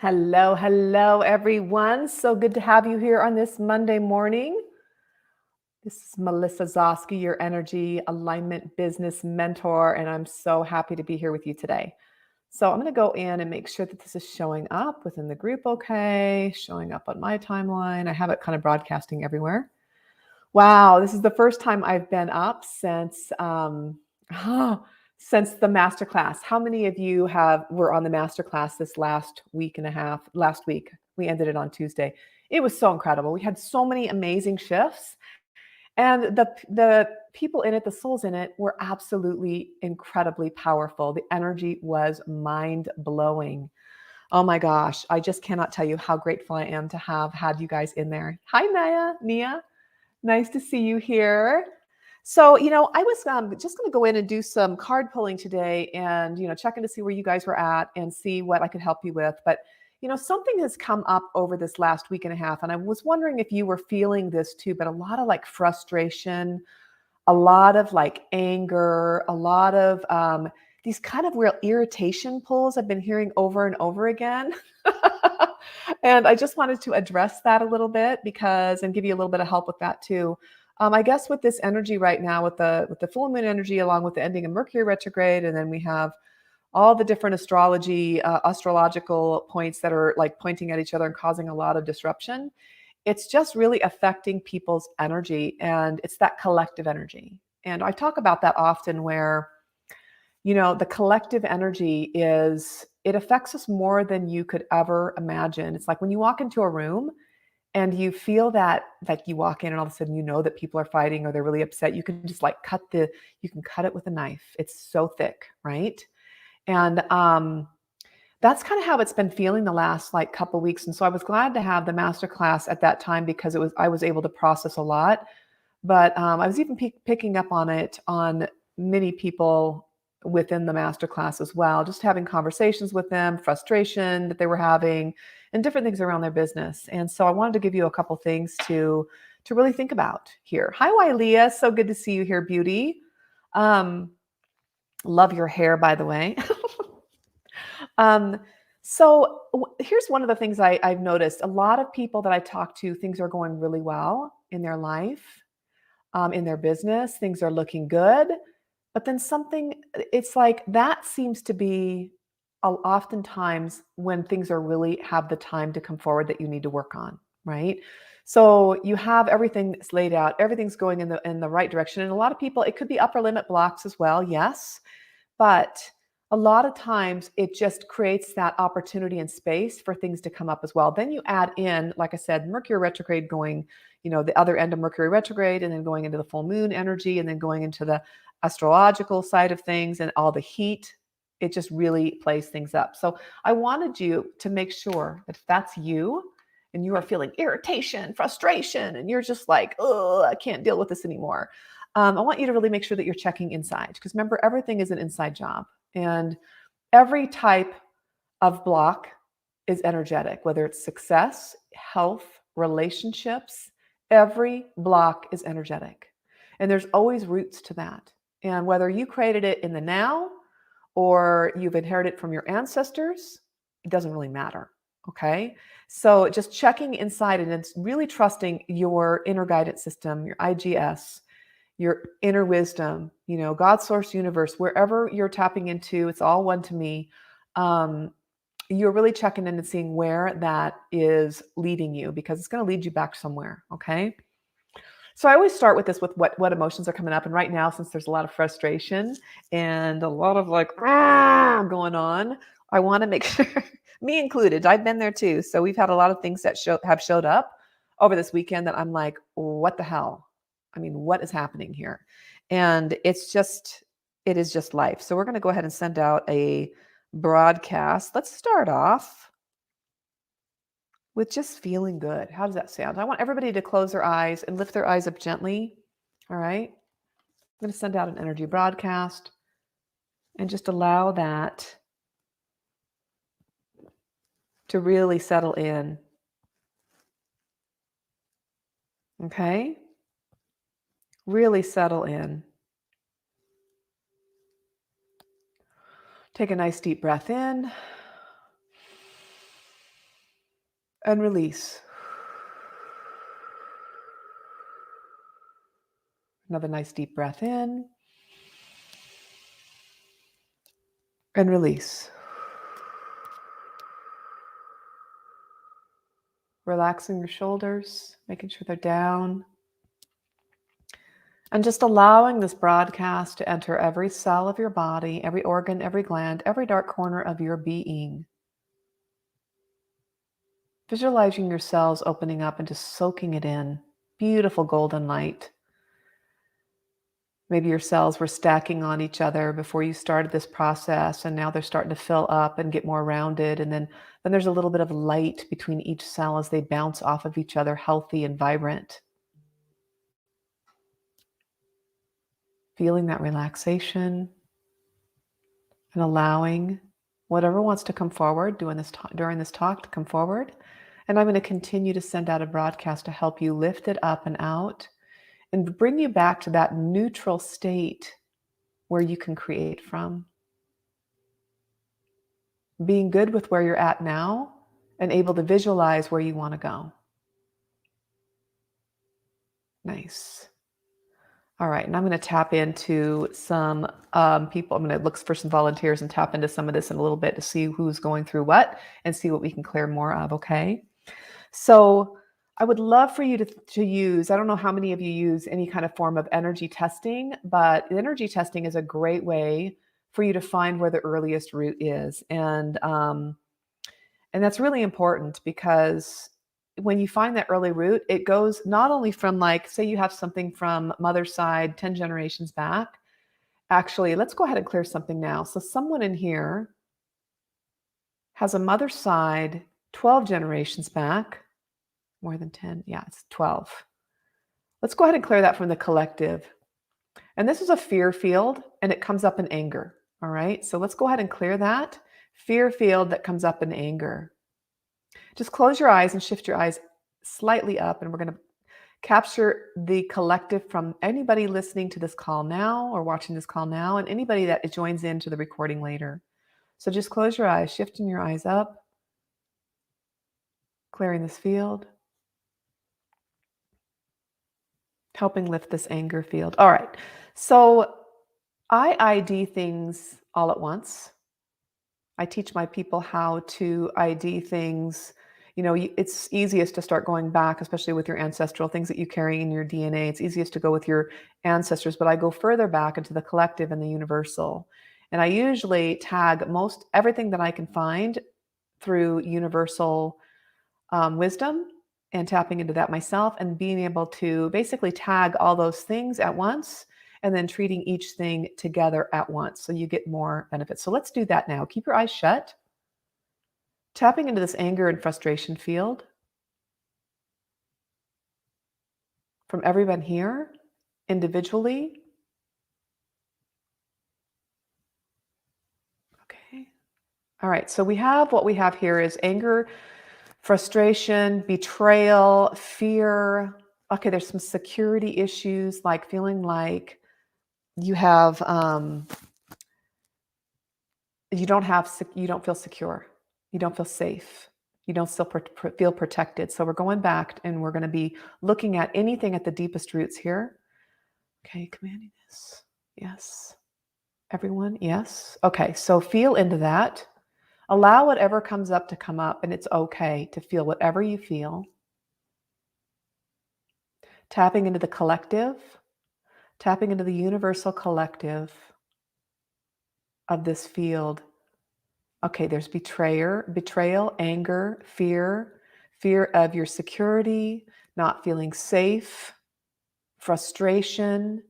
Hello, hello, everyone. So good to have you here on this Monday morning. This is Melissa Zoske, your energy alignment business mentor, and I'm so happy to be here with you today. So I'm going to go in and make sure that this is showing up within the group okay, showing up on my timeline. I have it kind of broadcasting everywhere. Wow, this is the first time I've been up since the masterclass. How many of you were on the masterclass this last week and a half? Last week, we ended it on Tuesday. It was so incredible. We had so many amazing shifts, and the people in it, the souls in it, were absolutely incredibly powerful. The energy was mind blowing. Oh my gosh, I just cannot tell you how grateful I am to have had you guys in there. Hi, Nia. Nice to see you here. So, I was just going to go in and do some card pulling today and, checking to see where you guys were at and see what I could help you with. But, something has come up over this last week and a half, and I was wondering if you were feeling this too, but a lot of like frustration, a lot of like anger, a lot of these kind of real irritation pulls I've been hearing over and over again. And I just wanted to address that a little bit and give you a little bit of help with that too. I guess with this energy right now, with the full moon energy, along with the ending of Mercury retrograde, and then we have all the different astrological points that are like pointing at each other and causing a lot of disruption. It's just really affecting people's energy, and it's that collective energy. And I talk about that often where, the collective energy it affects us more than you could ever imagine. It's like when you walk into a room and you feel that, like you walk in and all of a sudden, that people are fighting or they're really upset. You can just like you can cut it with a knife. It's so thick, right? And that's kind of how it's been feeling the last like couple weeks. And so I was glad to have the masterclass at that time because I was able to process a lot. But I was even picking up on it on many people within the masterclass as well, just having conversations with them, frustration that they were having, and different things around their business. And so I wanted to give you a couple things to really think about here. Hi, Wylia. So good to see you here, beauty. Love your hair, by the way. So here's one of the things I've noticed. A lot of people that I talk to, things are going really well in their life, in their business. Things are looking good. But then it's like that seems to be oftentimes when things are really have the time to come forward that you need to work on, right? So you have everything that's laid out, everything's going in the right direction. And a lot of people, it could be upper limit blocks as well, yes. But a lot of times it just creates that opportunity and space for things to come up as well. Then you add in, like I said, Mercury retrograde going, the other end of Mercury retrograde, and then going into the full moon energy, and then going into the astrological side of things and all the heat. It just really plays things up. So I wanted you to make sure that if that's you and you are feeling irritation, frustration, and you're just like, oh, I can't deal with this anymore. I want you to really make sure that you're checking inside, because remember, everything is an inside job. And every type of block is energetic, whether it's success, health, relationships, every block is energetic. And there's always roots to that. And whether you created it in the now or you've inherited it from your ancestors, it doesn't really matter. Okay. So just checking inside, and it's really trusting your inner guidance system, your IGS, your inner wisdom, God, source, universe, wherever you're tapping into, it's all one to me. You're really checking in and seeing where that is leading you, because it's going to lead you back somewhere. Okay. So I always start with this, with what emotions are coming up. And right now, since there's a lot of frustration and a lot of like going on, I want to make sure, me included, I've been there too. So we've had a lot of things that have showed up over this weekend that I'm like, what the hell? I mean, what is happening here? And it is just life. So we're going to go ahead and send out a broadcast. Let's start off with just feeling good. How does that sound? I want everybody to close their eyes and lift their eyes up gently. All right. I'm going to send out an energy broadcast and just allow that to really settle in. Okay. Really settle in. Take a nice deep breath in. and release. Another nice deep breath in and release. Relaxing your shoulders, making sure they're down. And just allowing this broadcast to enter every cell of your body, every organ, every gland, every dark corner of your being. Visualizing your cells opening up and just soaking it in. Beautiful golden light. Maybe your cells were stacking on each other before you started this process, and now they're starting to fill up and get more rounded. And then there's a little bit of light between each cell as they bounce off of each other, healthy and vibrant. Feeling that relaxation and allowing whatever wants to come forward during this talk to come forward. And I'm going to continue to send out a broadcast to help you lift it up and out and bring you back to that neutral state where you can create from. Being good with where you're at now and able to visualize where you want to go. Nice. All right, and I'm going to tap into some people. I'm going to look for some volunteers and tap into some of this in a little bit to see who's going through what and see what we can clear more of, okay? So I would love for you to use, I don't know how many of you use any kind of form of energy testing, but energy testing is a great way for you to find where the earliest root is. And that's really important because when you find that early root, it goes not only from, like, say you have something from mother's side 10 generations back. Actually, let's go ahead and clear something now. So someone in here has a mother's side 12 generations back. More than 10? Yeah, it's 12. Let's go ahead and clear that from the collective. And this is a fear field, and it comes up in anger. All right, so let's go ahead and clear that fear field that comes up in anger. Just close your eyes and shift your eyes slightly up, and we're going to capture the collective from anybody listening to this call now or watching this call now, and anybody that joins into the recording later. So just close your eyes, shifting your eyes up, clearing this field, helping lift this anger field. All right, so I ID things all at once. I teach my people how to ID things. You know, it's easiest to start going back, especially with your ancestral things that you carry in your DNA. It's easiest to go with your ancestors, but I go further back into the collective and the universal. And I usually tag most everything that I can find through universal wisdom and tapping into that myself and being able to basically tag all those things at once and then treating each thing together at once so you get more benefits. So let's do that now. Keep your eyes shut. Tapping into this anger and frustration field from everyone here individually. Okay. All right. So what we have here is anger, frustration, betrayal, fear. Okay. There's some security issues, like feeling like you have, you don't feel secure. You don't feel safe. You don't still feel protected. So we're going back and we're going to be looking at anything at the deepest roots here. Okay, commanding this. Yes. Everyone, yes. Okay, so feel into that. Allow whatever comes up to come up, and it's okay to feel whatever you feel. Tapping into the collective, tapping into the universal collective of this field. Okay, there's betrayal, anger, fear of your security, not feeling safe, frustration,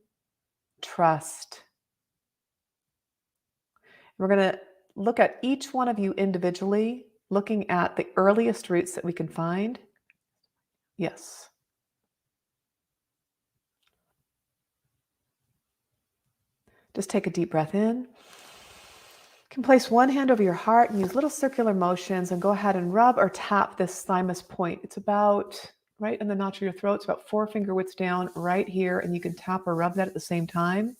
trust. We're going to look at each one of you individually, looking at the earliest roots that we can find. Yes. Just take a deep breath in. You can place one hand over your heart and use little circular motions and go ahead and rub or tap this thymus point. It's about right in the notch of your throat. It's about 4 finger widths down right here, and you can tap or rub that at the same time.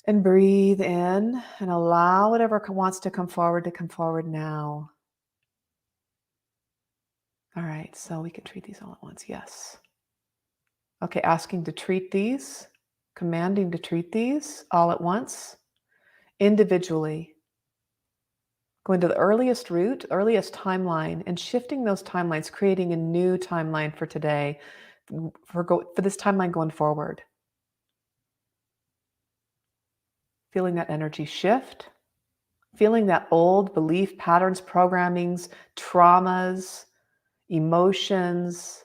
And breathe in and allow whatever wants to come forward now. All right, so we can treat these all at once. Yes. Okay, asking to treat these, commanding to treat these all at once, individually. Going to the earliest route, earliest timeline, and shifting those timelines, creating a new timeline for today, for this timeline going forward. Feeling that energy shift, feeling that old belief patterns, programmings, traumas, emotions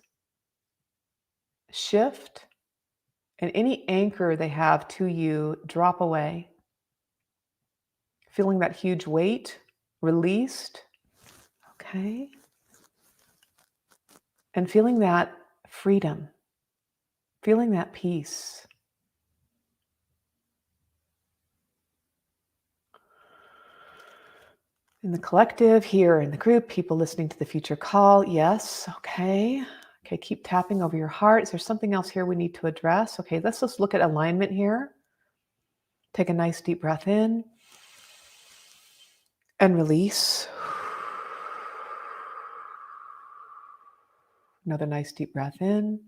shift, and any anchor they have to you drop away. Feeling that huge weight released, okay? And feeling that freedom, feeling that peace. In the collective, here in the group, people listening to the future call, yes, okay. Okay, keep tapping over your heart. Is there something else here we need to address? Okay, let's just look at alignment here. Take a nice deep breath in and release. Another nice deep breath in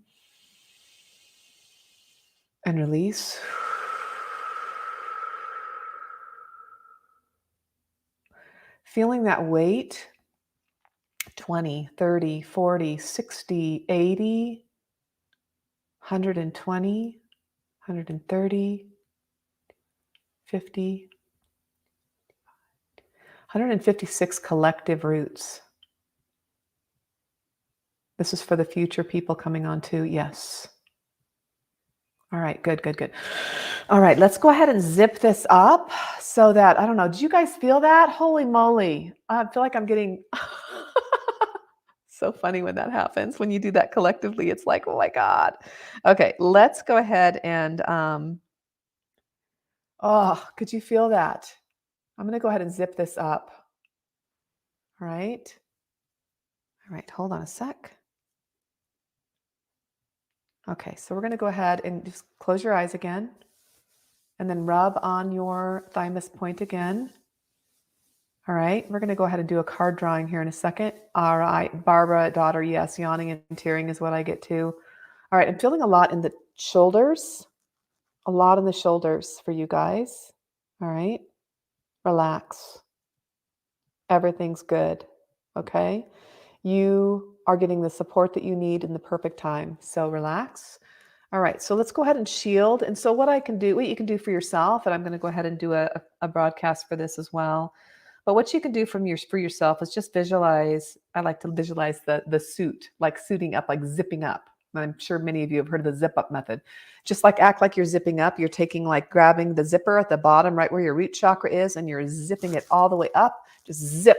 and release. Feeling that weight, 20, 30, 40, 60, 80, 120, 130, 50, 156 collective roots. This is for the future people coming on too. Yes. All right, good, good, good. All right, let's go ahead and zip this up so that, I don't know, did you guys feel that? Holy moly. I feel like I'm getting so funny when that happens. When you do that collectively, it's like, oh my God. Okay, let's go ahead and, oh, could you feel that? I'm going to go ahead and zip this up. All right. All right, hold on a sec. Okay, so we're going to go ahead and just close your eyes again and then rub on your thymus point again. All right, we're going to go ahead and do a card drawing here in a second. All right, Barbara, daughter, yes, yawning and tearing is what I get to. All right, I'm feeling a lot in the shoulders, a lot in the shoulders for you guys. All right, relax. Everything's good, okay? You are getting the support that you need in the perfect time, so relax. All right, so let's go ahead and shield. And so what you can do for yourself, and I'm going to go ahead and do a broadcast for this as well. But what you can do for yourself is just visualize. I like to visualize the suit, like suiting up, like zipping up. And I'm sure many of you have heard of the zip up method. Just like act like you're zipping up. You're taking like grabbing the zipper at the bottom, right where your root chakra is, and you're zipping it all the way up. Just zip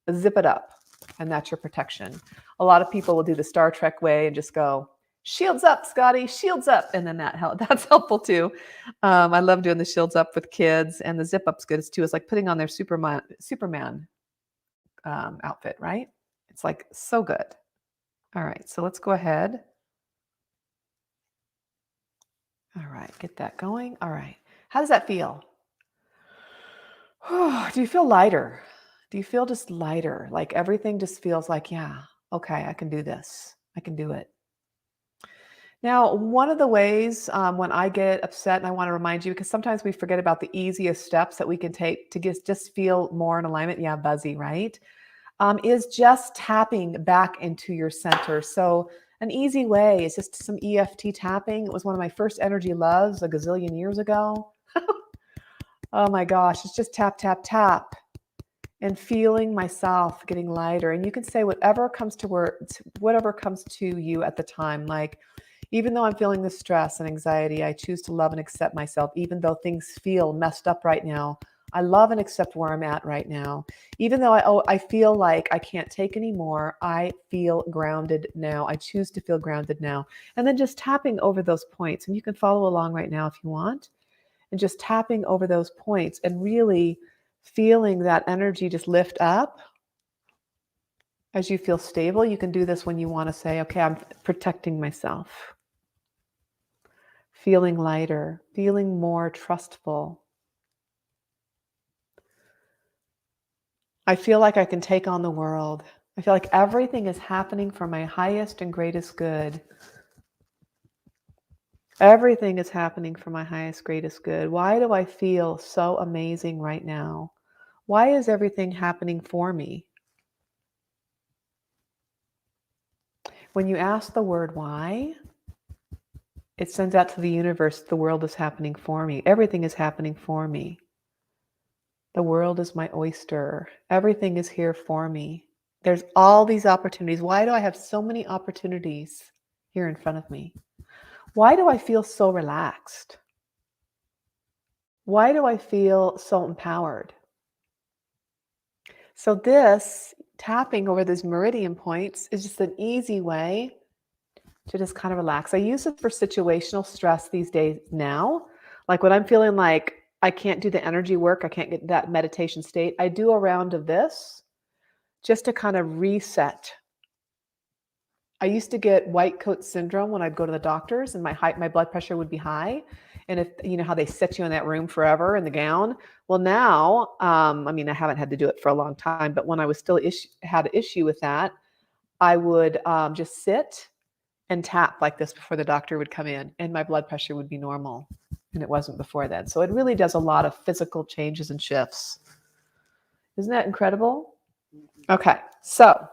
it up. And that's your protection. A lot of people will do the Star Trek way and just go, shields up, Scotty, shields up. And then that's helpful too. I love doing the shields up with kids, and the zip up's good too. It's like putting on their Superman outfit, right? It's like so good. All right, so let's go ahead. All right, get that going. All right, how does that feel? Do you feel lighter? Do you feel just lighter? Like everything just feels like, yeah, okay, I can do this. I can do it. Now, one of the ways when I get upset, and I want to remind you, because sometimes we forget about the easiest steps that we can take to just feel more in alignment. Yeah, buzzy, right? Is just tapping back into your center. So an easy way is just some EFT tapping. It was one of my first energy loves a gazillion years ago. Oh my gosh, it's just tap, tap, tap. And feeling myself getting lighter. And you can say whatever comes to you at the time. Like, even though I'm feeling the stress and anxiety, I choose to love and accept myself, even though things feel messed up right now. I love and accept where I'm at right now. Even though I feel like I can't take anymore, I feel grounded now. I choose to feel grounded now. And then just tapping over those points. And you can follow along right now if you want. And just tapping over those points and really feeling that energy just lift up. As you feel stable, you can do this when you want to say, okay, I'm protecting myself. Feeling lighter, feeling more trustful. I feel like I can take on the world. I feel like everything is happening for my highest and greatest good. Everything is happening for my highest, greatest good. Why do I feel so amazing right now? Why is everything happening for me? When you ask the word why, it sends out to the universe, the world is happening for me. Everything is happening for me. The world is my oyster. Everything is here for me. There's all these opportunities. Why do I have so many opportunities here in front of me? Why do I feel so relaxed? Why do I feel so empowered? So this tapping over these meridian points is just an easy way to just kind of relax. I use it for situational stress these days now. Like when I'm feeling like I can't do the energy work, I can't get that meditation state, I do a round of this just to kind of reset. I used to get white coat syndrome when I'd go to the doctors and my blood pressure would be high. And if you know how they set you in that room forever in the gown. Well, now, I mean, I haven't had to do it for a long time, but when I was still had an issue with that, I would just sit and tap like this before the doctor would come in, and my blood pressure would be normal, and it wasn't before then. So it really does a lot of physical changes and shifts. Isn't that incredible? Okay, so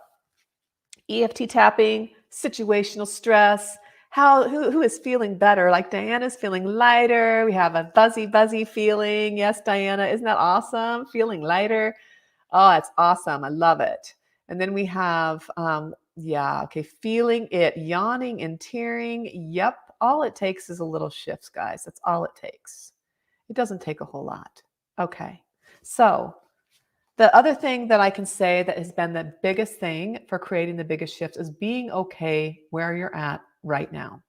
EFT tapping, situational stress. Who is feeling better? Like Diana's feeling lighter. We have a buzzy feeling. Yes, Diana, isn't that awesome? Feeling lighter. Oh, that's awesome. I love it. And then we have, yeah, okay, feeling it, yawning and tearing. Yep, all it takes is a little shifts, guys. That's all it takes. It doesn't take a whole lot. Okay, so the other thing that I can say that has been the biggest thing for creating the biggest shifts is being okay where you're at right now.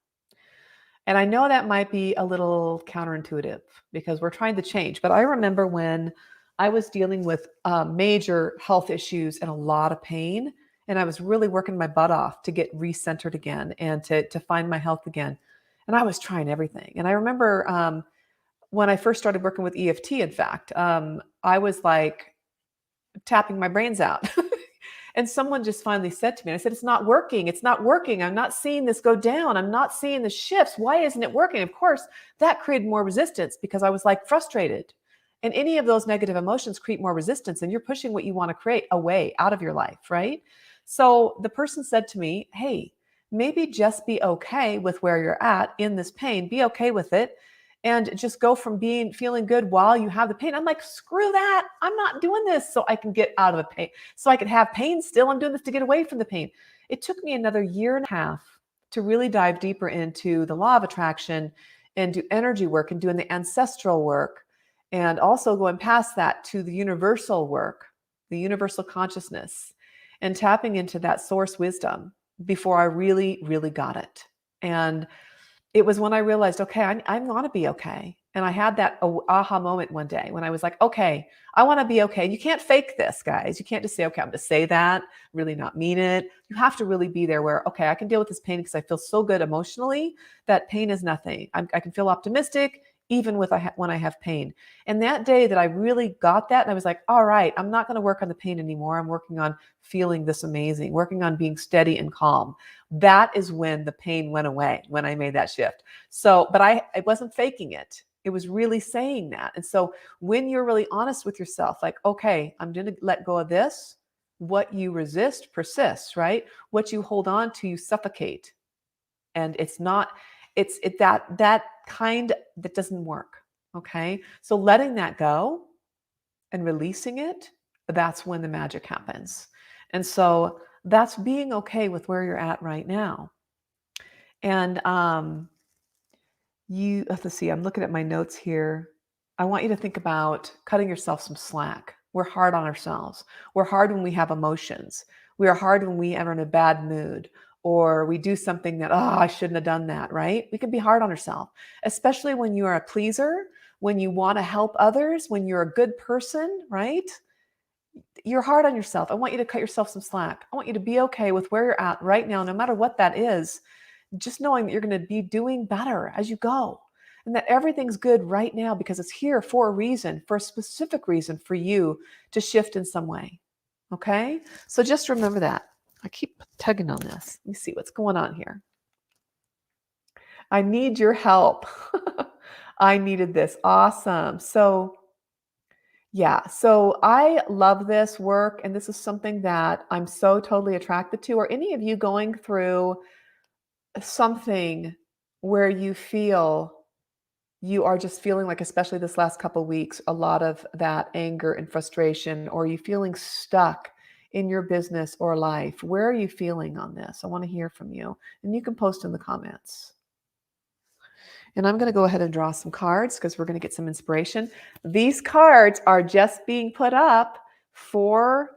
And I know that might be a little counterintuitive because we're trying to change. But I remember when I was dealing with major health issues and a lot of pain, and I was really working my butt off to get recentered again and to find my health again. And I was trying everything. And I remember when I first started working with EFT, in fact, I was like tapping my brains out. And someone just finally said to me, I said, it's not working. It's not working. I'm not seeing this go down. I'm not seeing the shifts. Why isn't it working? Of course, that created more resistance because I was like frustrated. And any of those negative emotions create more resistance, and you're pushing what you want to create away out of your life, right? So the person said to me, hey, maybe just be okay with where you're at in this pain. Be okay with it and just go from feeling good while you have the pain. I'm like, screw that. I'm not doing this so I can get out of the pain, so I can have pain still. I'm doing this to get away from the pain. It took me another year and a half to really dive deeper into the law of attraction and do energy work and doing the ancestral work. And also going past that to the universal work, the universal consciousness, and tapping into that source wisdom before I really, really got it. And it was when I realized, okay, I want to be okay. And I had that aha moment one day when I was like, okay, I want to be okay. And you can't fake this, guys. You can't just say, okay, I'm going to say that, really not mean it. You have to really be there where, okay, I can deal with this pain because I feel so good emotionally that pain is nothing. I can feel optimistic even when I have pain. And that day that I really got that, and I was like, all right, I'm not going to work on the pain anymore. I'm working on feeling this amazing, working on being steady and calm. That is when the pain went away, when I made that shift. So, but I wasn't faking it. It was really saying that. And so when you're really honest with yourself, like, okay, I'm going to let go of this. What you resist persists, right? What you hold on to, you suffocate. And it's not, that kind that doesn't work. Okay. So letting that go and releasing it, that's when the magic happens. And so that's being okay with where you're at right now. And let's see, I'm looking at my notes here. I want you to think about cutting yourself some slack. We're hard on ourselves. We're hard when we have emotions. We are hard when we are in a bad mood or we do something that, oh, I shouldn't have done that, right? We can be hard on ourselves, especially when you are a pleaser, when you want to help others, when you're a good person, right? You're hard on yourself. I want you to cut yourself some slack. I want you to be okay with where you're at right now, no matter what that is, just knowing that you're going to be doing better as you go and that everything's good right now because it's here for a reason, for a specific reason for you to shift in some way. Okay? So just remember that. I keep tugging on this. Let me see what's going on here. I need your help. I needed this. Awesome. So, yeah, so I love this work, and this is something that I'm so totally attracted to. Are any of you going through something where you feel you are just feeling like, especially this last couple weeks, a lot of that anger and frustration, or are you feeling stuck in your business or life? Where are you feeling on this? I want to hear from you, and you can post in the comments. And I'm going to go ahead and draw some cards because we're going to get some inspiration. These cards are just being put up for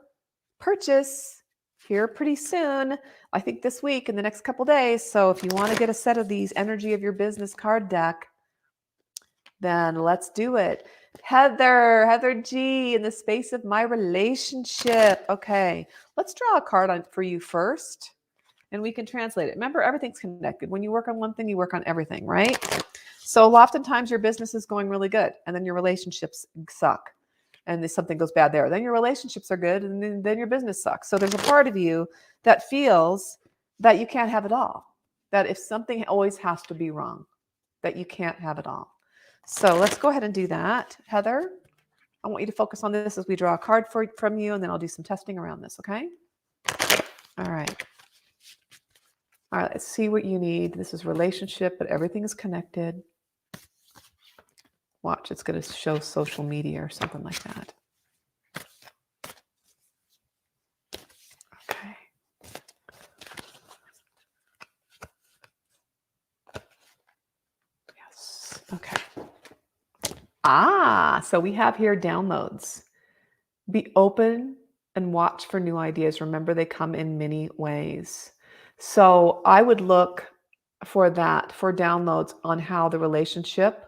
purchase here pretty soon. I think this week, in the next couple days. So if you want to get a set of these Energy of Your Business card deck, then let's do it. Heather G, in the space of my relationship. Okay, let's draw a card for you first, and we can translate it. Remember, everything's connected. When you work on one thing, you work on everything, right? So oftentimes your business is going really good, and then your relationships suck, and something goes bad there. Then your relationships are good, and then your business sucks. So there's a part of you that feels that you can't have it all, that if something always has to be wrong, that you can't have it all. So let's go ahead and do that. Heather, I want you to focus on this as we draw a card from you, and then I'll do some testing around this, okay? All right. All right, let's see what you need. This is relationship, but everything is connected. Watch, it's going to show social media or something like that. Okay. Yes. Okay. So we have here downloads. Be open and watch for new ideas. Remember, they come in many ways. So I would look for that, for downloads on how the relationship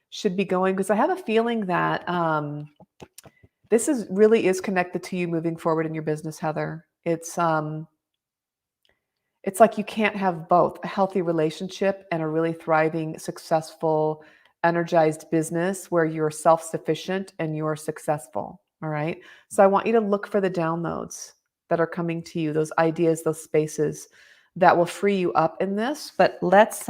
should be going, because I have a feeling that this really is connected to you moving forward in your business, Heather. It's like you can't have both a healthy relationship and a really thriving, successful, energized business where you're self-sufficient and you're successful. All right. So I want you to look for the downloads that are coming to you, those ideas, those spaces that will free you up in this. But let's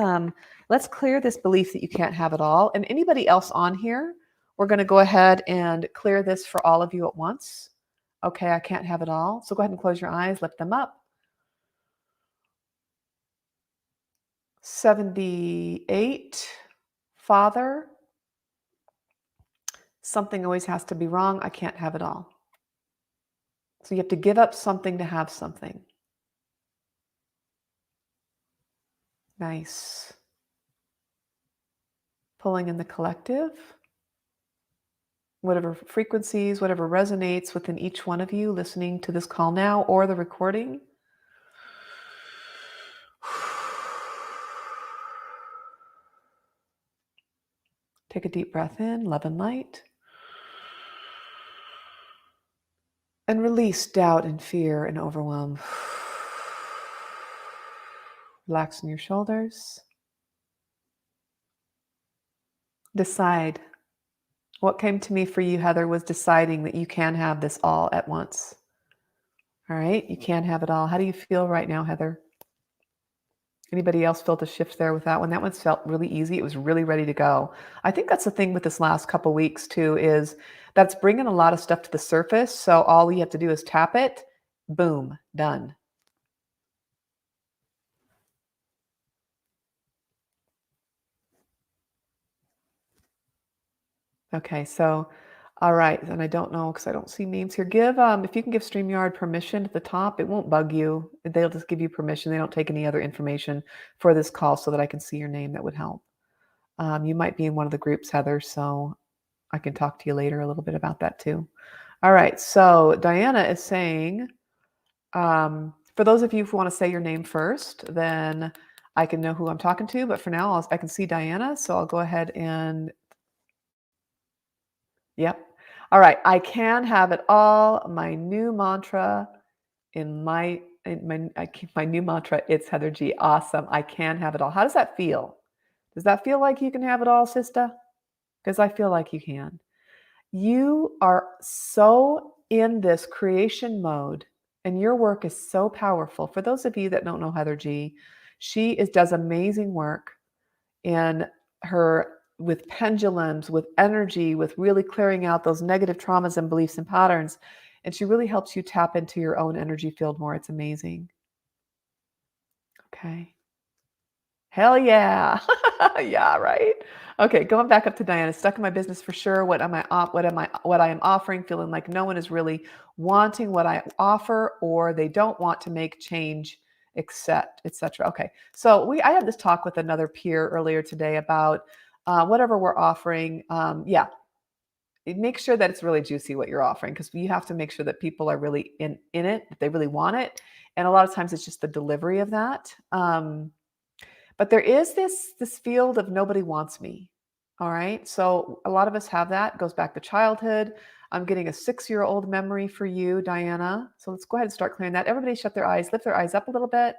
clear this belief that you can't have it all. And anybody else on here, we're going to go ahead and clear this for all of you at once. Okay, I can't have it all. So go ahead and close your eyes, lift them up. 78, Father, something always has to be wrong. I can't have it all. So you have to give up something to have something. Nice. Pulling in the collective. Whatever frequencies, whatever resonates within each one of you listening to this call now or the recording. Take a deep breath in, love and light. And release doubt and fear and overwhelm. Relaxing your shoulders. Decide. What came to me for you, Heather, was deciding that you can have this all at once. All right? You can have it all. How do you feel right now, Heather? Anybody else felt a shift there with that one? That one felt really easy. It was really ready to go. I think that's the thing with this last couple weeks too, is that's bringing a lot of stuff to the surface. So all you have to do is tap it. Boom, done. Okay, so all right, and I don't know because I don't see names here. Give if you can give StreamYard permission at the top, it won't bug you. They'll just give you permission. They don't take any other information for this call so that I can see your name. That would help. You might be in one of the groups, Heather, so I can talk to you later a little bit about that too. All right, so Diana is saying, for those of you who want to say your name first, then I can know who I'm talking to. But for now, I can see Diana, so I'll go ahead and, yep. All right, I can have it all. My new mantra my new mantra, it's Heather G. Awesome. I can have it all. How does that feel? Does that feel like you can have it all, sister? Because I feel like you can. You are so in this creation mode, and your work is so powerful. For those of you that don't know Heather G, does amazing work in her with pendulums, with energy, with really clearing out those negative traumas and beliefs and patterns. And she really helps you tap into your own energy field more. It's amazing. Okay. Hell yeah. Yeah, right? Okay, going back up to Diana. Stuck in my business for sure. What I am offering, feeling like no one is really wanting what I offer, or they don't want to make change, accept, etc. Okay. So I had this talk with another peer earlier today about whatever we're offering. Yeah, make sure that it's really juicy what you're offering, because you have to make sure that people are really in it, that they really want it. And a lot of times it's just the delivery of that. But there is this field of nobody wants me. All right. So a lot of us have that. It goes back to childhood. I'm getting a 6-year-old memory for you, Diana. So let's go ahead and start clearing that. Everybody shut their eyes, lift their eyes up a little bit.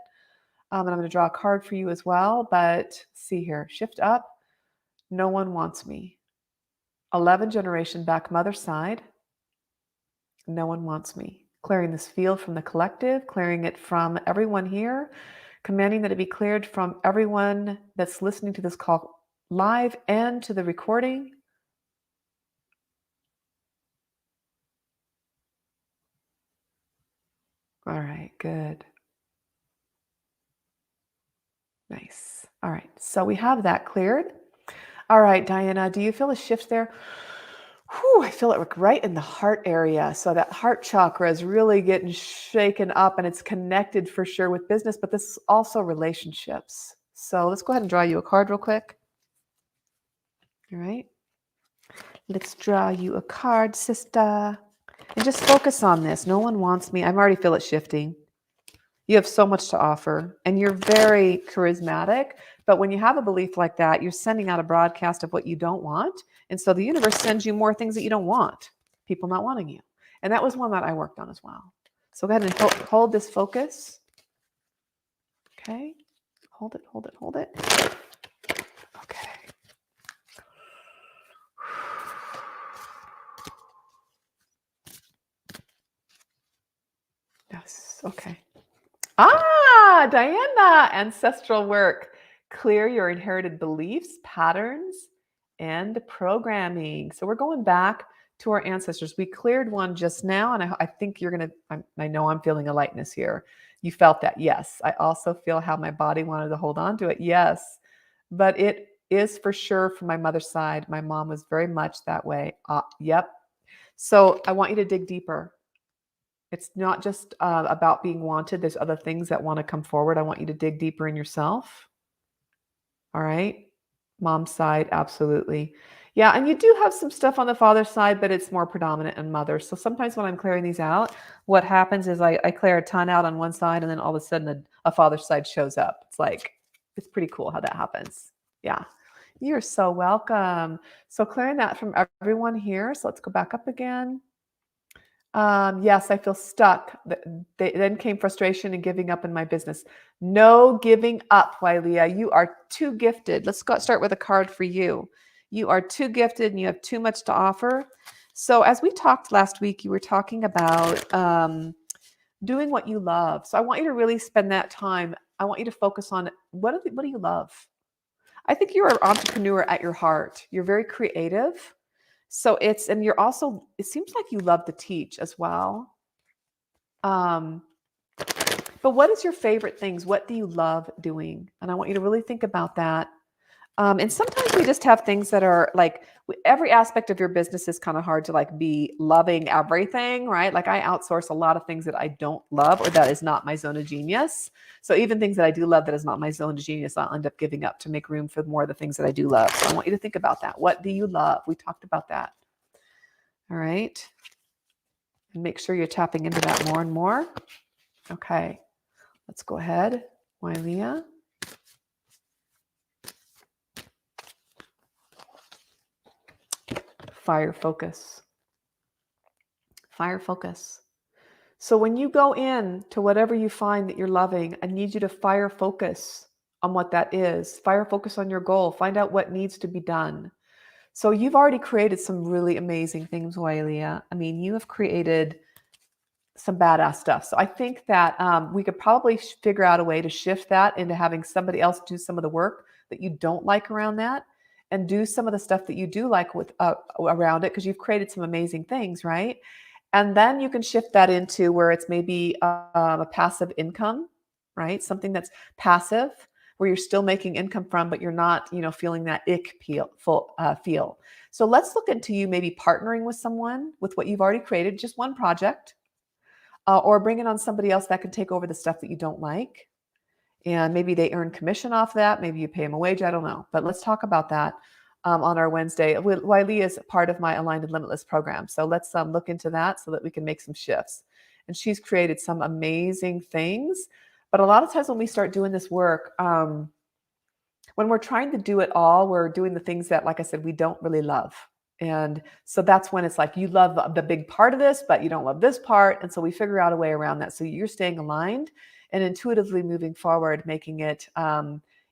And I'm going to draw a card for you as well. But see here, shift up. No one wants me. 11 generation back mother side. No one wants me. Clearing this field from the collective, clearing it from everyone here, commanding that it be cleared from everyone that's listening to this call live and to the recording. All right, good. Nice. All right, so we have that cleared. All right, Diana, do you feel a shift there? Whew, I feel it like right in the heart area. So that heart chakra is really getting shaken up, and it's connected for sure with business, but this is also relationships. So let's go ahead and draw you a card real quick. All right. Let's draw you a card, sister. And just focus on this. No one wants me. I already feel it shifting. You have so much to offer, and you're very charismatic. But when you have a belief like that, you're sending out a broadcast of what you don't want. And so the universe sends you more things that you don't want, people not wanting you. And that was one that I worked on as well. So go ahead and hold this focus. Okay. Hold it, hold it, hold it. Okay. Yes. Okay. Ah, Diana, ancestral work. Clear your inherited beliefs, patterns, and programming. So we're going back to our ancestors. We cleared one just now, and I think you're going to, I know I'm feeling a lightness here. You felt that. Yes. I also feel how my body wanted to hold on to it. Yes. But it is for sure from my mother's side. My mom was very much that way. Yep. So I want you to dig deeper. It's not just about being wanted. There's other things that want to come forward. I want you to dig deeper in yourself. All right. Mom's side, absolutely. Yeah. And you do have some stuff on the father's side, but it's more predominant in mother. So sometimes when I'm clearing these out, what happens is I clear a ton out on one side, and then all of a sudden a father's side shows up. It's pretty cool how that happens. Yeah. You're so welcome. So clearing that from everyone here. So let's go back up again. Yes, I feel stuck. Then came frustration and giving up in my business. No giving up, Wylia. You are too gifted. Start with a card for you. You are too gifted and you have too much to offer. So as we talked last week, you were talking about doing what you love. So I want you to really spend that time. I want you to focus on what do you love? I think you're an entrepreneur at your heart. You're very creative. So and you're also, it seems like you love to teach as well. But what is your favorite things? What do you love doing? And I want you to really think about that. And sometimes we just have things that are like every aspect of your business is kind of hard to be loving everything, right? Like I outsource a lot of things that I don't love or that is not my zone of genius. So even things that I do love that is not my zone of genius, I'll end up giving up to make room for more of the things that I do love. So I want you to think about that. What do you love? We talked about that. All right. And make sure you're tapping into that more and more. Okay. Let's go ahead. Wylia. Fire focus. Fire focus. So when you go in to whatever you find that you're loving, I need you to fire focus on what that is. Fire focus on your goal. Find out what needs to be done. So you've already created some really amazing things, Wylia. I mean, you have created some badass stuff. So I think that we could probably figure out a way to shift that into having somebody else do some of the work that you don't like around that, and do some of the stuff that you do like with around it, because you've created some amazing things, right? And then you can shift that into where it's maybe a passive income, right? Something that's passive, where you're still making income from, but you're not, feeling that feel. So let's look into you maybe partnering with someone with what you've already created, just one project, or bringing on somebody else that can take over the stuff that you don't like. And maybe they earn commission off that. Maybe you pay them a wage. I don't know. But let's talk about that on our Wednesday. Wiley is part of my Aligned and Limitless program. So let's look into that so that we can make some shifts. And she's created some amazing things. But a lot of times when we start doing this work, when we're trying to do it all, we're doing the things that, like I said, we don't really love. And so that's when it's like you love the big part of this, but you don't love this part. And so we figure out a way around that. So you're staying aligned and intuitively moving forward, making it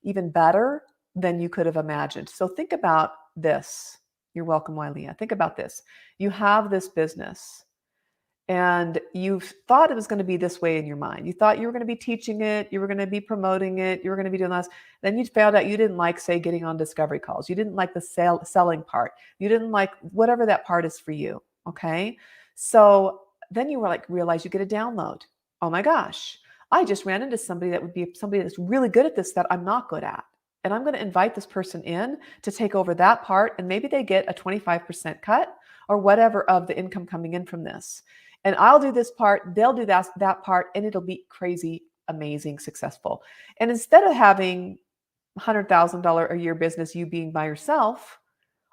even better than you could have imagined. So think about this. You're welcome, Wylia. Think about this. You have this business, and you've thought it was going to be this way in your mind. You thought you were going to be teaching it, you were going to be promoting it, you were going to be doing this. Then you found out you didn't like, say, getting on discovery calls. You didn't like the selling part. You didn't like whatever that part is for you. Okay. So then you were like, realize you get a download. Oh my gosh, I just ran into somebody that would be somebody that's really good at this that I'm not good at. And I'm going to invite this person in to take over that part. And maybe they get a 25% cut or whatever of the income coming in from this. And I'll do this part, they'll do that part, and it'll be crazy, amazing, successful. And instead of having $100,000 a year business, you being by yourself,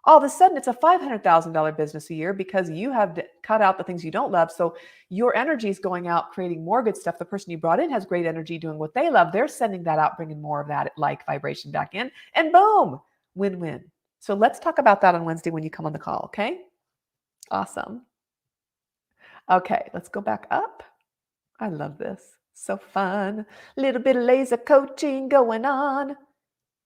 all of a sudden it's a $500,000 business a year because you have cut out the things you don't love. So your energy is going out, creating more good stuff. The person you brought in has great energy doing what they love. They're sending that out, bringing more of that like vibration back in, and boom, win-win. So let's talk about that on Wednesday when you come on the call. Okay. Awesome. Okay, let's go back up. I love this. So fun. Little bit of laser coaching going on.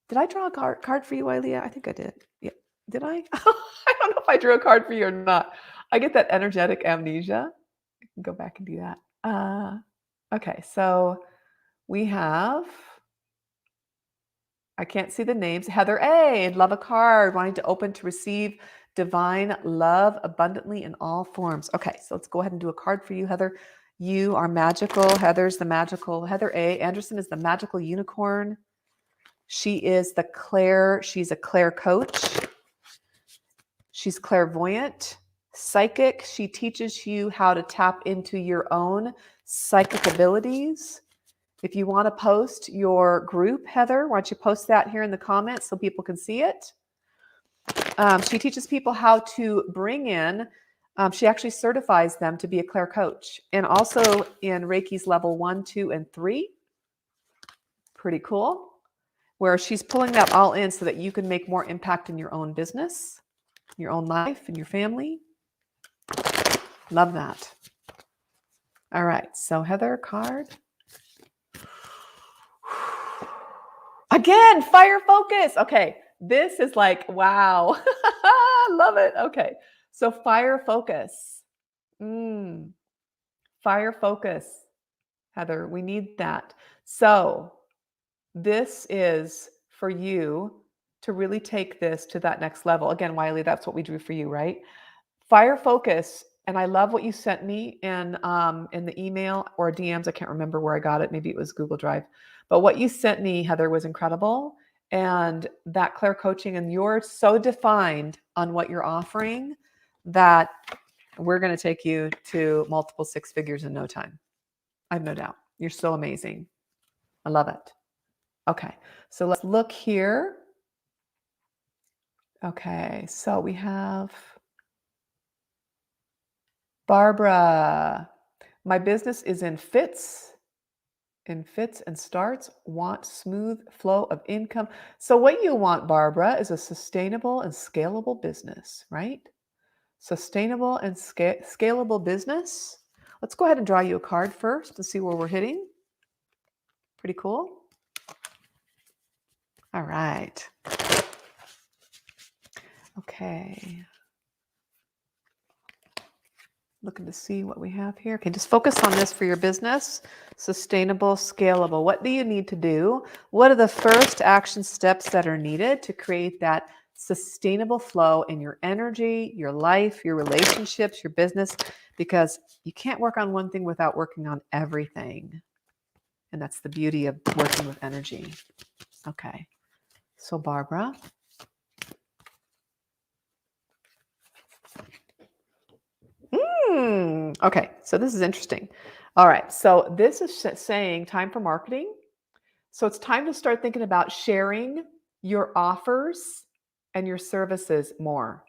Did I draw a card for you, Ilea? I think I did. Yeah. Did I? I don't know if I drew a card for you or not. I get that energetic amnesia. I can go back and do that. Okay, so we have, I can't see the names. Heather A. Love a card. Wanting to open to receive divine love abundantly in all forms. Okay, so let's go ahead and do a card for you, Heather. You are magical. Heather's the magical. Heather A. Anderson is the magical unicorn. She is the Claire. She's a Claire coach. She's clairvoyant, psychic. She teaches you how to tap into your own psychic abilities. If you want to post your group, Heather, why don't you post that here in the comments so people can see it? She teaches people how to bring in, she actually certifies them to be a Claire coach, and also in Reiki's level 1, 2, and 3. Pretty cool. Where she's pulling that all in so that you can make more impact in your own business, your own life, and your family. Love that. All right. So Heather, card. Again, fire focus. Okay. This is like, wow. Love it. Okay. So fire focus. Fire focus. Heather, we need that. So this is for you to really take this to that next level. Again, Wiley, that's what we drew for you, right? Fire focus. And I love what you sent me in the email or DMs. I can't remember where I got it. Maybe it was Google Drive. But what you sent me, Heather, was incredible. And that Claire coaching, and you're so defined on what you're offering that we're going to take you to multiple six figures in no time. I have no doubt. You're so amazing. I love it. Okay. So let's look here. Okay. So we have Barbara. My business is in fits and starts. Want smooth flow of income. So what you want, Barbara, is a sustainable and scalable business, right? Sustainable and scalable business. Let's go ahead and draw you a card first to see where we're hitting. Pretty cool. All right. Okay. Looking to see what we have here. Okay, just focus on this for your business. Sustainable, scalable. What do you need to do? What are the first action steps that are needed to create that sustainable flow in your energy, your life, your relationships, your business? Because you can't work on one thing without working on everything. And that's the beauty of working with energy. Okay, so Barbara. Okay, so this is interesting. All right, so this is saying time for marketing. So it's time to start thinking about sharing your offers and your services more.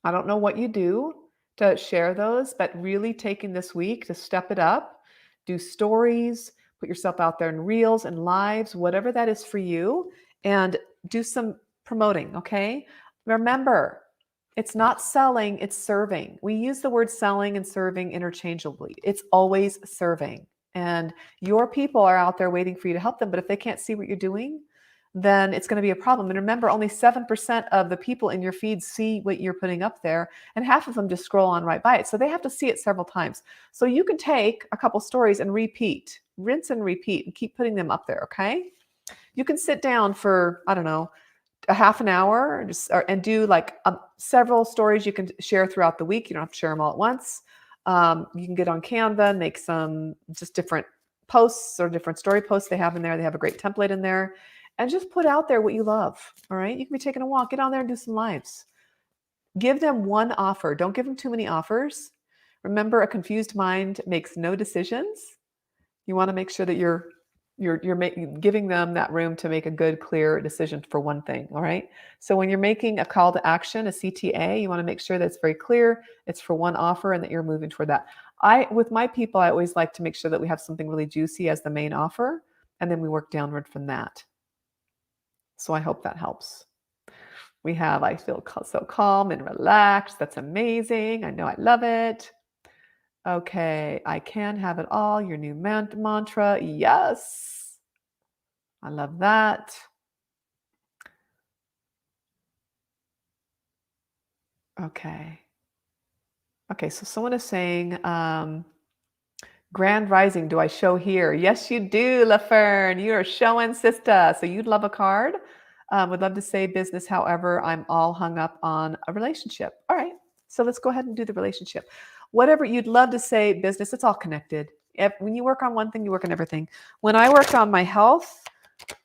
I don't know what you do to share those, but really taking this week to step it up, do stories, put yourself out there in reels and lives, whatever that is for you, and do some promoting, okay? Remember, it's not selling, it's serving. We use the word selling and serving interchangeably. It's always serving. And your people are out there waiting for you to help them. But if they can't see what you're doing, then it's going to be a problem. And remember, only 7% of the people in your feed see what you're putting up there, and half of them just scroll on right by it. So they have to see it several times. So you can take a couple stories and repeat, rinse and repeat, and keep putting them up there, okay? You can sit down for, I don't know, a half an hour and do like several stories you can share throughout the week. You don't have to share them all at once. You can get on Canva, make some just different posts or different story posts they have in there. They have a great template in there, and just put out there what you love. All right. You can be taking a walk, get on there and do some lives. Give them one offer. Don't give them too many offers. Remember, a confused mind makes no decisions. You want to make sure that you're giving them that room to make a good, clear decision for one thing. All right. So when you're making a call to action, a CTA, you want to make sure that it's very clear, it's for one offer, and that you're moving toward that. With my people, I always like to make sure that we have something really juicy as the main offer, and then we work downward from that. So I hope that helps. I feel so calm and relaxed. That's amazing. I know I love it. Okay, I can have it all. Your new mantra. Yes. I love that. Okay. Okay, so someone is saying, Grand Rising, do I show here? Yes, you do, LaFern. You are showing, sister. So you'd love a card. Would love to say business. However, I'm all hung up on a relationship. All right. So let's go ahead and do the relationship. Whatever you'd love to say business, it's all connected. When you work on one thing, you work on everything. When I worked on my health,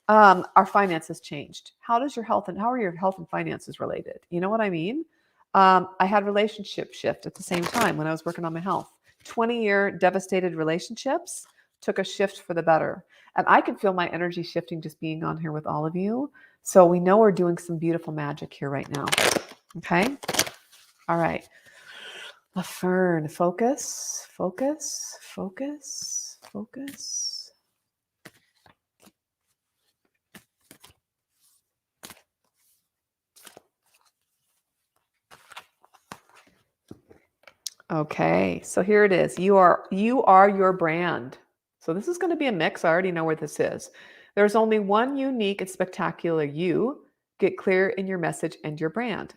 our finances changed. How are your health and finances related? You know what I mean? I had relationship shift at the same time when I was working on my health. 20-year devastated relationships took a shift for the better. And I can feel my energy shifting just being on here with all of you. So we know we're doing some beautiful magic here right now. Okay? All right. LaFern, focus, focus, focus, focus. Okay, so here it is. You are your brand. So this is going to be a mix. I already know where this is. There's only one unique and spectacular you. Get clear in your message and your brand.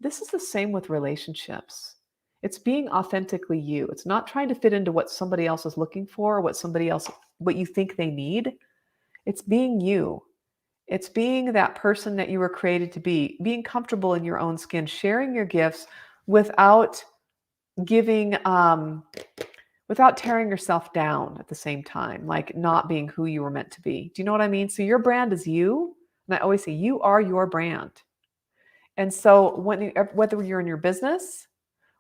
This is the same with relationships. It's being authentically you. It's not trying to fit into what somebody else is looking for, what you think they need. It's being you. It's being that person that you were created to be, being comfortable in your own skin, sharing your gifts without giving without tearing yourself down at the same time, like not being who you were meant to be. Do you know what I mean? So your brand is you. And I always say you are your brand. And so whether you're in your business,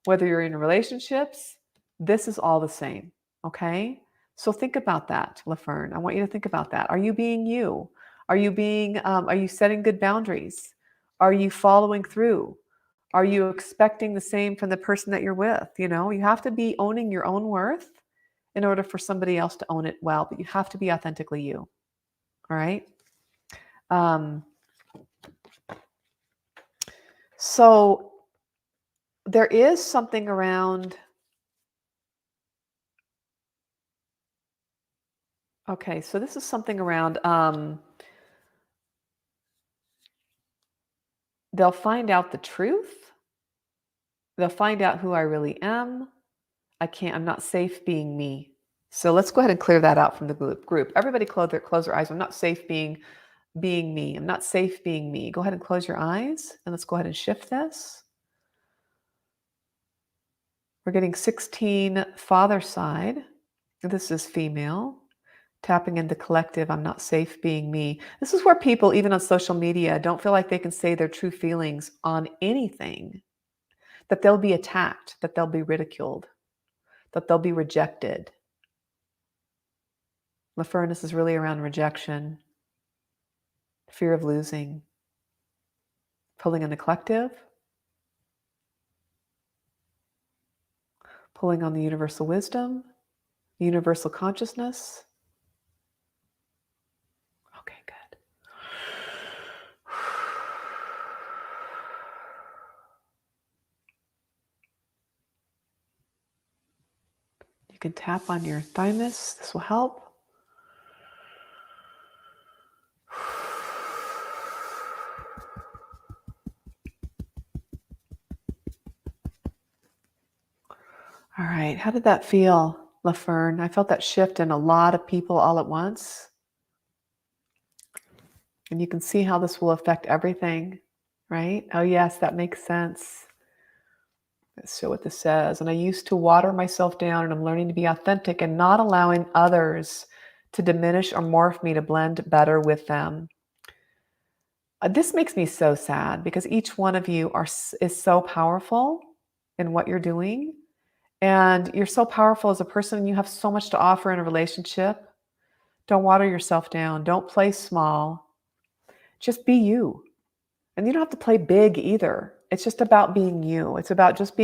whether you're in relationships, this is all the same. Okay. So think about that, LaFern. I want you to think about that. Are you being you? Are you setting good boundaries? Are you following through? Are you expecting the same from the person that you're with? You know, you have to be owning your own worth in order for somebody else to own it well, but you have to be authentically you. All right. So there is something around. Okay, so this is something around. They'll find out the truth. They'll find out who I really am. I'm not safe being me. So let's go ahead and clear that out from the group. Everybody close their eyes. I'm not safe being me. I'm not safe being me. Go ahead and close your eyes and let's go ahead and shift this. We're getting 16 father side. This is female. Tapping into collective, I'm not safe being me. This is where people, even on social media, don't feel like they can say their true feelings on anything, that they'll be attacked, that they'll be ridiculed, that they'll be rejected. Lafurnus is really around rejection, fear of losing, pulling in the collective, pulling on the universal wisdom, universal consciousness. Okay, good. You can tap on your thymus. This will help. All right, how did that feel, LaFern? I felt that shift in a lot of people all at once. And you can see how this will affect everything, right? Oh, yes, that makes sense. Let's show what this says. And I used to water myself down, and I'm learning to be authentic and not allowing others to diminish or morph me to blend better with them. This makes me so sad because each one of you is so powerful in what you're doing. And you're so powerful as a person. You have so much to offer in a relationship. Don't water yourself down. Don't play small. Just be you. And you don't have to play big either. It's just about being you. It's about just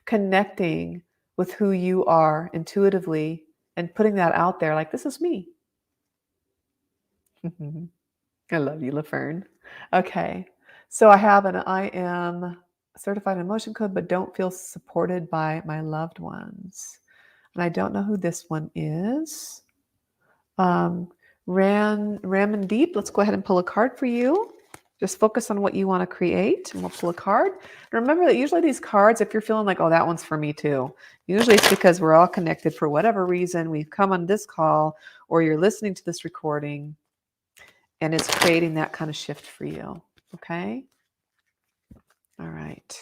connecting with who you are intuitively and putting that out there like, this is me. I love you, LaFern. Okay. So I am certified in emotion code, but don't feel supported by my loved ones. And I don't know who this one is. Ramandeep, let's go ahead and pull a card for you. Just focus on what you want to create, and we'll pull a card. And remember that usually these cards, if you're feeling like, oh, that one's for me too, usually it's because we're all connected for whatever reason. We've come on this call, or you're listening to this recording, and it's creating that kind of shift for you. Okay? All right.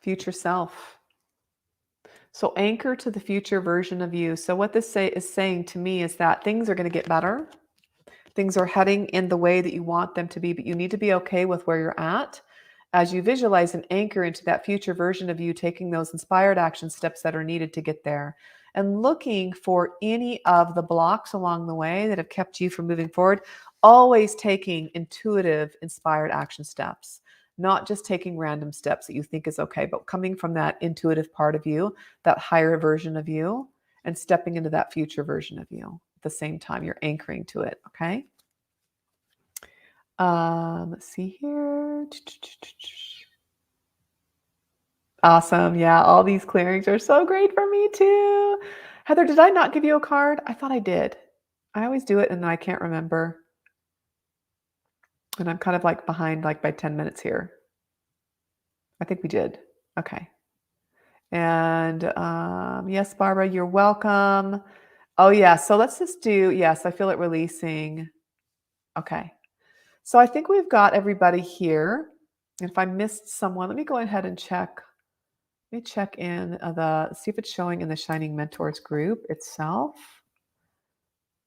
Future self. So anchor to the future version of you. So what this is saying to me is that things are going to get better. Things are heading in the way that you want them to be, but you need to be okay with where you're at as you visualize and anchor into that future version of you, taking those inspired action steps that are needed to get there and looking for any of the blocks along the way that have kept you from moving forward, always taking intuitive, inspired action steps. Not just taking random steps that you think is okay, but coming from that intuitive part of you, that higher version of you, and stepping into that future version of you. At the same time, you're anchoring to it, okay? Let's see here. Awesome. Yeah, all these clearings are so great for me too. Heather, did I not give you a card? I thought I did. I always do it and then I can't remember. And I'm kind of like behind like by 10 minutes here. I think we did. Okay. And yes, Barbara, you're welcome. Oh, yeah. So let's just do, yes, I feel it releasing. Okay. So I think we've got everybody here. And if I missed someone, let me go ahead and check. Let me check in see if it's showing in the Shining Mentors group itself.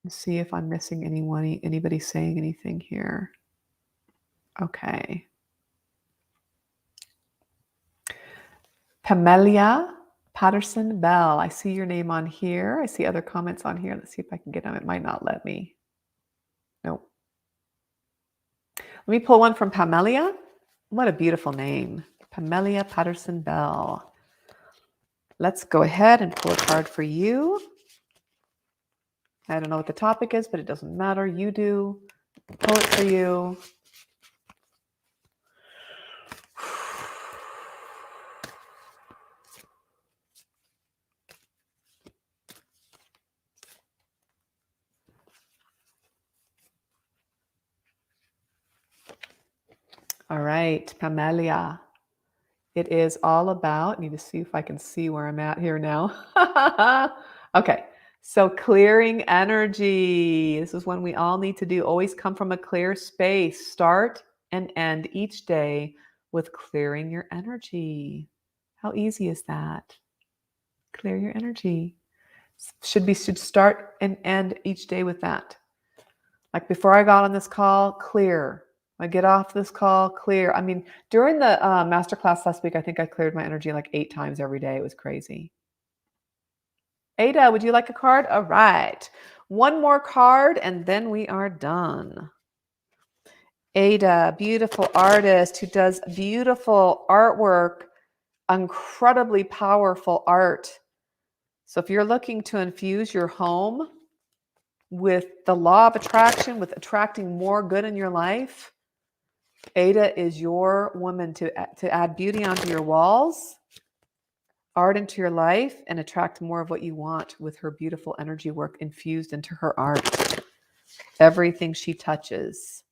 And see if I'm missing anybody saying anything here. Okay. Pamelia Patterson Bell. I see your name on here. I see other comments on here. Let's see if I can get them. It might not let me. Nope. Let me pull one from Pamelia. What a beautiful name. Pamelia Patterson Bell. Let's go ahead and pull a card for you. I don't know what the topic is, but it doesn't matter. You do. Pull it for you. All right, Pamelia. It is all about, I need to see if I can see where I'm at here now. Okay, so clearing energy. This is one we all need to do. Always come from a clear space. Start and end each day with clearing your energy. How easy is that? Clear your energy. Should start and end each day with that. Like before I got on this call, clear. I get off this call, clear. I mean, during the masterclass last week, I think I cleared my energy like 8 times every day. It was crazy. Ada, would you like a card? All right. One more card and then we are done. Ada, beautiful artist who does beautiful artwork, incredibly powerful art. So if you're looking to infuse your home with the law of attraction, with attracting more good in your life, Ada is your woman to add beauty onto your walls, art into your life, and attract more of what you want with her beautiful energy work infused into her art. Everything she touches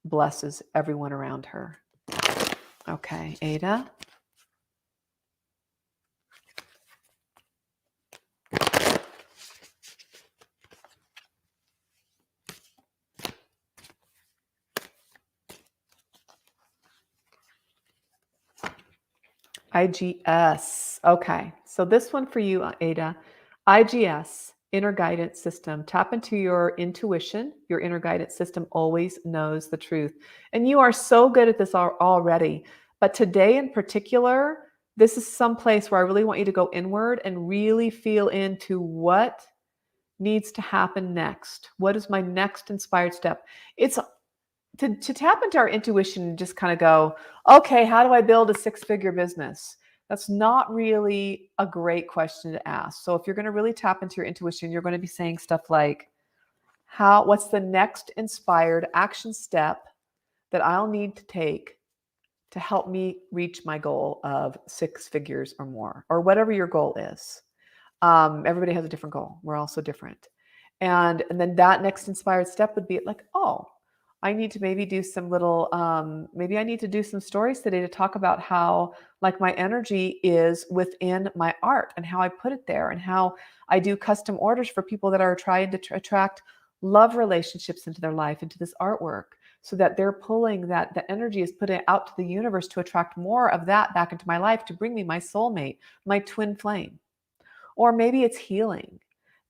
blesses everyone around her. Okay, Ada. IGS. Okay, so this one for you, Ada. IGS, inner guidance system. Tap into your intuition. Your inner guidance system always knows the truth. And you are so good at this already. But today in particular, this is some place where I really want you to go inward and really feel into what needs to happen next. What is my next inspired step? It's to tap into our intuition and just kind of go, okay, how do I build a 6-figure business? That's not really a great question to ask. So if you're going to really tap into your intuition, you're going to be saying stuff like, what's the next inspired action step that I'll need to take to help me reach my goal of 6 figures or more, or whatever your goal is. Everybody has a different goal. We're all so different. And then that next inspired step would be like, oh, I need to maybe do some little, maybe I need to do some stories today to talk about how like my energy is within my art and how I put it there and how I do custom orders for people that are trying to attract love relationships into their life, into this artwork, so that they're pulling that, the energy is put out to the universe to attract more of that back into my life, to bring me my soulmate, my twin flame. Or maybe it's healing.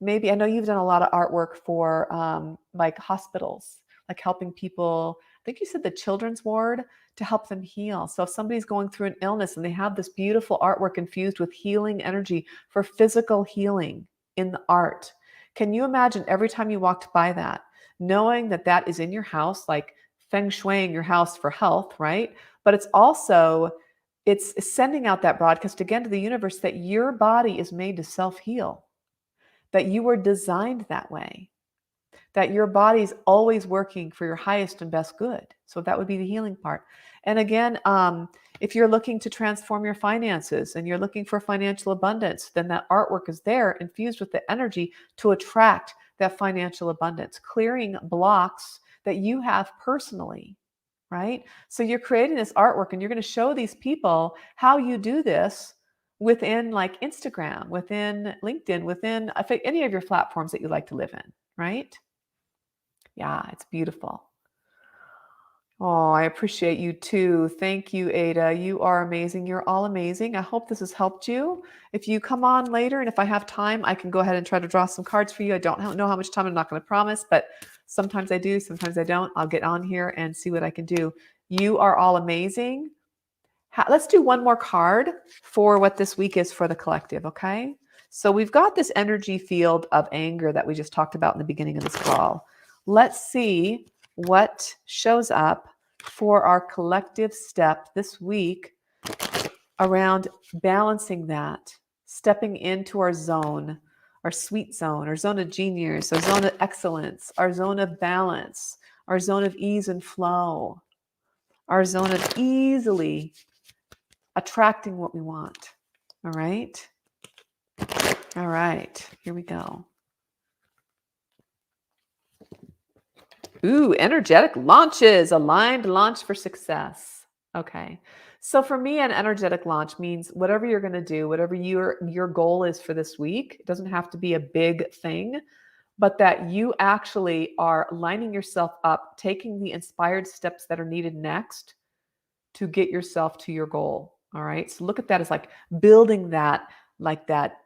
Maybe, I know you've done a lot of artwork for like hospitals, like helping people, I think you said the children's ward, to help them heal. So if somebody's going through an illness and they have this beautiful artwork infused with healing energy for physical healing in the art, can you imagine every time you walked by that, knowing that that is in your house, like feng shuiing your house for health, right? But it's also, it's sending out that broadcast again to the universe that your body is made to self-heal, that you were designed that way, that your body's always working for your highest and best good. So that would be the healing part. And again, if you're looking to transform your finances and you're looking for financial abundance, then that artwork is there infused with the energy to attract that financial abundance, clearing blocks that you have personally, right? So you're creating this artwork and you're going to show these people how you do this within like Instagram, within LinkedIn, within any of your platforms that you like to live in, right? Yeah, it's beautiful. Oh, I appreciate you too. Thank you, Ada. You are amazing. You're all amazing. I hope this has helped you. If you come on later and if I have time, I can go ahead and try to draw some cards for you. I don't know how much time. I'm not going to promise, but sometimes I do, sometimes I don't. I'll get on here and see what I can do. You are all amazing. Let's do one more card for what this week is for the collective, okay? So we've got this energy field of anger that we just talked about in the beginning of this call. Let's see what shows up for our collective step this week around balancing that, stepping into our zone, our sweet zone, our zone of genius, our zone of excellence, our zone of balance, our zone of ease and flow, our zone of easily attracting what we want. All right. All right. Here we go. Ooh, energetic launches, aligned launch for success. Okay. So for me, an energetic launch means whatever you're going to do, whatever your goal is for this week, it doesn't have to be a big thing, but that you actually are lining yourself up, taking the inspired steps that are needed next to get yourself to your goal. All right. So look at that as like building that, like that.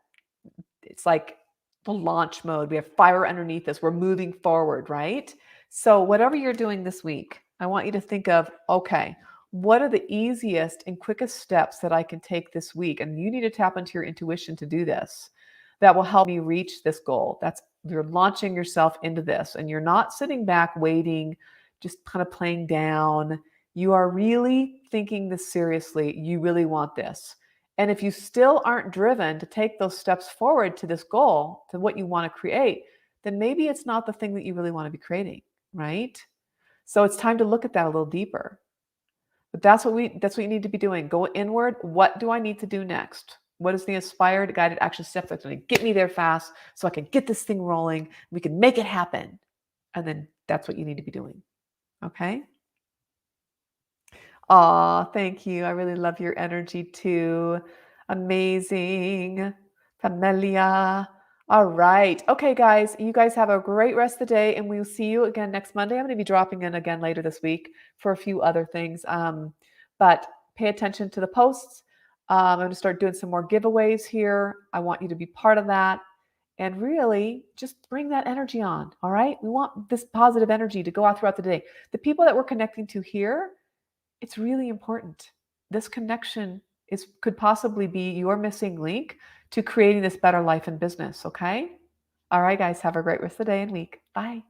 It's like the launch mode. We have fire underneath us. We're moving forward, right? So whatever you're doing this week, I want you to think of, okay, what are the easiest and quickest steps that I can take this week? And you need to tap into your intuition to do this. That will help me reach this goal. That's You're launching yourself into this and you're not sitting back waiting, just kind of playing down. You are really thinking this seriously. You really want this. And if you still aren't driven to take those steps forward to this goal, to what you want to create, then maybe it's not the thing that you really want to be creating, right? So it's time to look at that a little deeper. But that's what you need to be doing. Go inward. What do I need to do next? What is the inspired guided action step that's going to get me there fast so I can get this thing rolling? We can make it happen. And then that's what you need to be doing. Okay? Aw, thank you. I really love your energy too. Amazing. Camellia. All right. Okay, guys, you guys have a great rest of the day, and we'll see you again next Monday. I'm going to be dropping in again later this week for a few other things. But pay attention to the posts. I'm going to start doing some more giveaways here. I want you to be part of that. And really just bring that energy on. All right. We want this positive energy to go out throughout the day. The people that we're connecting to here, it's really important. This connection could possibly be your missing link to creating this better life and business, okay? All right, guys, have a great rest of the day and week. Bye.